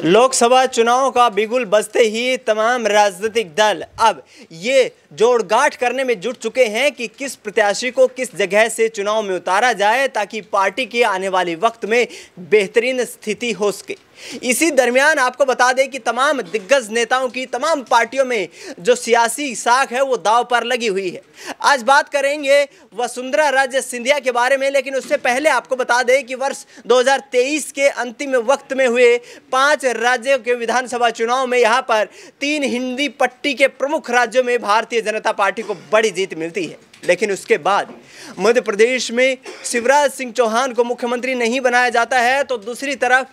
लोकसभा चुनाव का बिगुल बजते ही तमाम राजनीतिक दल अब ये जोड़गांठ करने में जुट चुके हैं कि किस प्रत्याशी को किस जगह से चुनाव में उतारा जाए ताकि पार्टी के आने वाले वक्त में बेहतरीन स्थिति हो सके। इसी दरमियान आपको बता दें कि तमाम दिग्गज नेताओं की तमाम पार्टियों में जो सियासी साख है वो दांव पर लगी हुई है। आज बात करेंगे वसुंधरा राजे सिंधिया के बारे में, लेकिन उससे पहले आपको बता दें कि वर्ष 2023 के अंतिम वक्त में हुए 5 राज्यों के विधानसभा चुनाव में यहाँ पर 3 हिंदी पट्टी के प्रमुख राज्यों में भारतीय जनता पार्टी को बड़ी जीत मिलती है। लेकिन उसके बाद मध्य प्रदेश में शिवराज सिंह चौहान को मुख्यमंत्री नहीं बनाया जाता है, तो दूसरी तरफ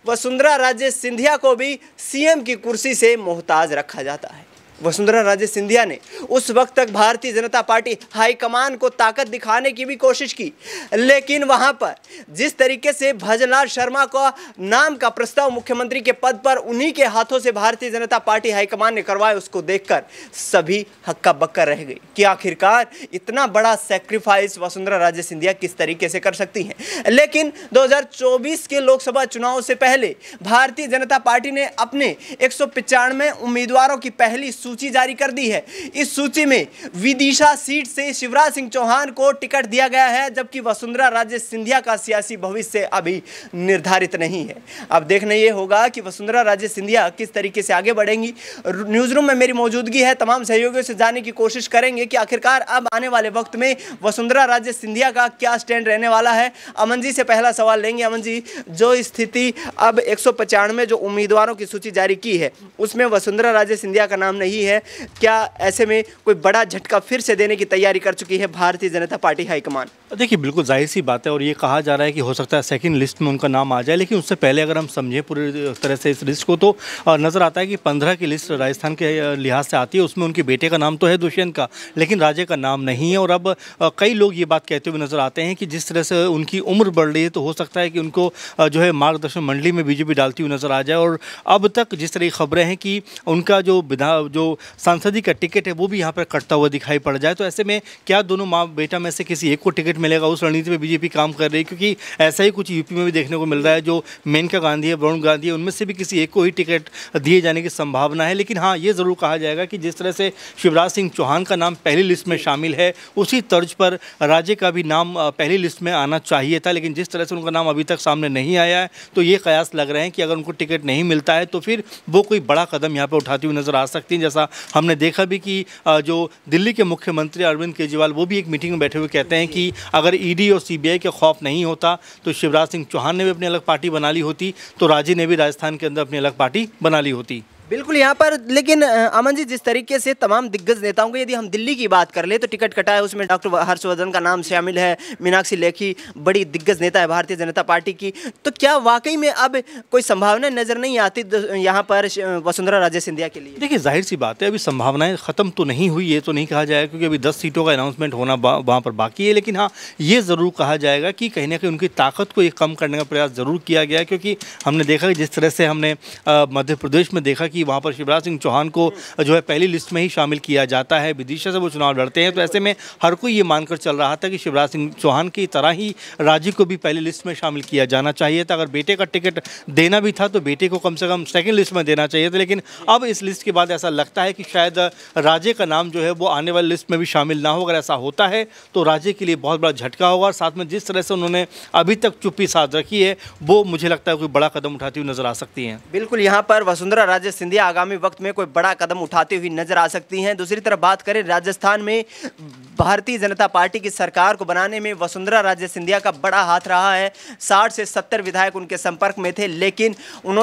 वसुंधरा राजे सिंधिया को भी सीएम की कुर्सी से मोहताज रखा जाता है। वसुंधरा राजे सिंधिया ने उस वक्त तक भारतीय जनता पार्टी हाईकमान को ताकत दिखाने की भी कोशिश की, लेकिन वहां पर जिस तरीके से भजनलाल शर्मा को नाम का प्रस्ताव मुख्यमंत्री के पद पर उन्हीं के हाथों से भारतीय जनता पार्टी हाईकमान ने करवाया, उसको देखकर सभी हक्का बक्का रह गई कि आखिरकार इतना बड़ा सैक्रिफाइस वसुंधरा राजे सिंधिया किस तरीके से कर सकती हैं। लेकिन 2024 के लोकसभा चुनाव से पहले भारतीय जनता पार्टी ने अपने 195 उम्मीदवारों की पहली सूची जारी कर दी है। इस सूची में विदिशा सीट से शिवराज सिंह चौहान को टिकट दिया गया है, जबकि वसुंधरा राजे सिंधिया का सियासी भविष्य अभी निर्धारित नहीं है। अब देखना यह होगा कि वसुंधरा राजे सिंधिया किस तरीके से आगे बढ़ेंगी। न्यूज रूम में मेरी मौजूदगी है, तमाम सहयोगियों से जानने की कोशिश करेंगे कि आखिरकार अब आने वाले वक्त में वसुंधरा राजे सिंधिया का क्या स्टैंड रहने वाला है। अमन जी से पहला सवाल लेंगे। अमन जी, जो स्थिति अब 195 जो उम्मीदवारों की सूची जारी की है उसमें वसुंधरा राजे सिंधिया का नाम नहीं है, क्या ऐसे में कोई बड़ा झटका फिर से देने की तैयारी कर चुकी है भारतीय जनता पार्टी हाईकमान? देखिए, बिल्कुल जाहिर सी बात है और ये कहा जा रहा है कि हो सकता है सेकंड लिस्ट में उनका नाम आ जाए, लेकिन उससे पहले अगर हम समझें पूरी तरह से इस लिस्ट को तो नज़र आता है कि 15 की लिस्ट राजस्थान के लिहाज से आती है। उसमें उनके बेटे का नाम तो है दुष्यंत का, लेकिन राजे का नाम नहीं है। और अब कई लोग ये बात कहते हुए नजर आते हैं कि जिस तरह से उनकी उम्र बढ़ रही है तो हो सकता है कि उनको जो है मार्गदर्शन मंडली में बीजेपी डालती हुई नजर आ जाए। और अब तक जिस तरह की खबरें हैं कि उनका जो सांसदीय का टिकट है वो भी यहाँ पर कटता हुआ दिखाई पड़ जाए, तो ऐसे में क्या दोनों माँ बेटा में से किसी एक को टिकट मिलेगा? उस रणनीति पे बीजेपी काम कर रही है, क्योंकि ऐसा ही कुछ यूपी में भी देखने को मिल रहा है। जो मेनका गांधी है, वरुण गांधी है, उनमें से भी किसी एक को ही टिकट दिए जाने की संभावना है। लेकिन हाँ, ये ज़रूर कहा जाएगा कि जिस तरह से शिवराज सिंह चौहान का नाम पहली लिस्ट में शामिल है, उसी तर्ज पर राजे का भी नाम पहली लिस्ट में आना चाहिए था। लेकिन जिस तरह से उनका नाम अभी तक सामने नहीं आया है, तो ये कयास लग रहे हैं कि अगर उनको टिकट नहीं मिलता है तो फिर वो कोई बड़ा कदम यहाँ पर उठाती हुई नजर आ सकती है। जैसा हमने देखा भी कि जो दिल्ली के मुख्यमंत्री अरविंद केजरीवाल वो भी एक मीटिंग में बैठे हुए कहते हैं कि अगर ईडी और सीबीआई का खौफ नहीं होता तो शिवराज सिंह चौहान ने भी अपनी अलग पार्टी बना ली होती, तो राजे ने भी राजस्थान के अंदर अपनी अलग पार्टी बना ली होती। बिल्कुल यहाँ पर। लेकिन अमन जी, जिस तरीके से तमाम दिग्गज नेताओं को, यदि हम दिल्ली की बात कर ले तो टिकट कटा है, उसमें डॉक्टर हर्षवर्धन का नाम शामिल है, मीनाक्षी लेखी बड़ी दिग्गज नेता है भारतीय जनता पार्टी की, तो क्या वाकई में अब कोई संभावना नजर नहीं आती यहाँ पर वसुंधरा राजे सिंधिया के लिए? देखिए, जाहिर सी बात है अभी संभावनाएं खत्म तो नहीं हुई, ये तो नहीं कहा जाएगा क्योंकि अभी 10 सीटों का अनाउंसमेंट होना वहाँ पर बाकी है। लेकिन हाँ, ये ज़रूर कहा जाएगा कि कहीं ना कहीं उनकी ताकत को एक कम करने का प्रयास ज़रूर किया गया, क्योंकि हमने देखा कि जिस तरह से हमने मध्य प्रदेश में देखा कि वहाँ पर शिवराज सिंह चौहान को जो है पहली लिस्ट में ही शामिल किया जाता है, विदिशा से वो चुनाव लड़ते हैं, तो ऐसे में हर कोई ये मानकर चल रहा था कि शिवराज सिंह चौहान की तरह ही राजे को भी पहली लिस्ट में शामिल किया जाना चाहिए था। अगर बेटे का टिकट देना भी था तो बेटे को कम से कम सेकंड लिस्ट में देना चाहिए था। लेकिन अब इस लिस्ट के बाद ऐसा लगता है कि शायद राजे का नाम जो है वो आने वाली लिस्ट में भी शामिल ना हो। अगर ऐसा होता है तो राजे के लिए बहुत बड़ा झटका होगा, और साथ में जिस तरह से उन्होंने अभी तक चुप्पी साध रखी है वो मुझे लगता है कोई बड़ा कदम उठाती हुई नजर आ सकती हैं। बिल्कुल, यहाँ पर वसुंधरा राजे सिंधिया आगामी वक्त में कोई बड़ा कदम उठाती हुई नजर आ सकती हैं। दूसरी तरफ बात करें राजस्थान में भारतीय जनता पार्टी की सरकार को बनाने में वसुंधरा राजे सिंधिया का बड़ा हाथ रहा है। 60 से 70 विधायक उनके संपर्क में थे, लेकिन उन्होंने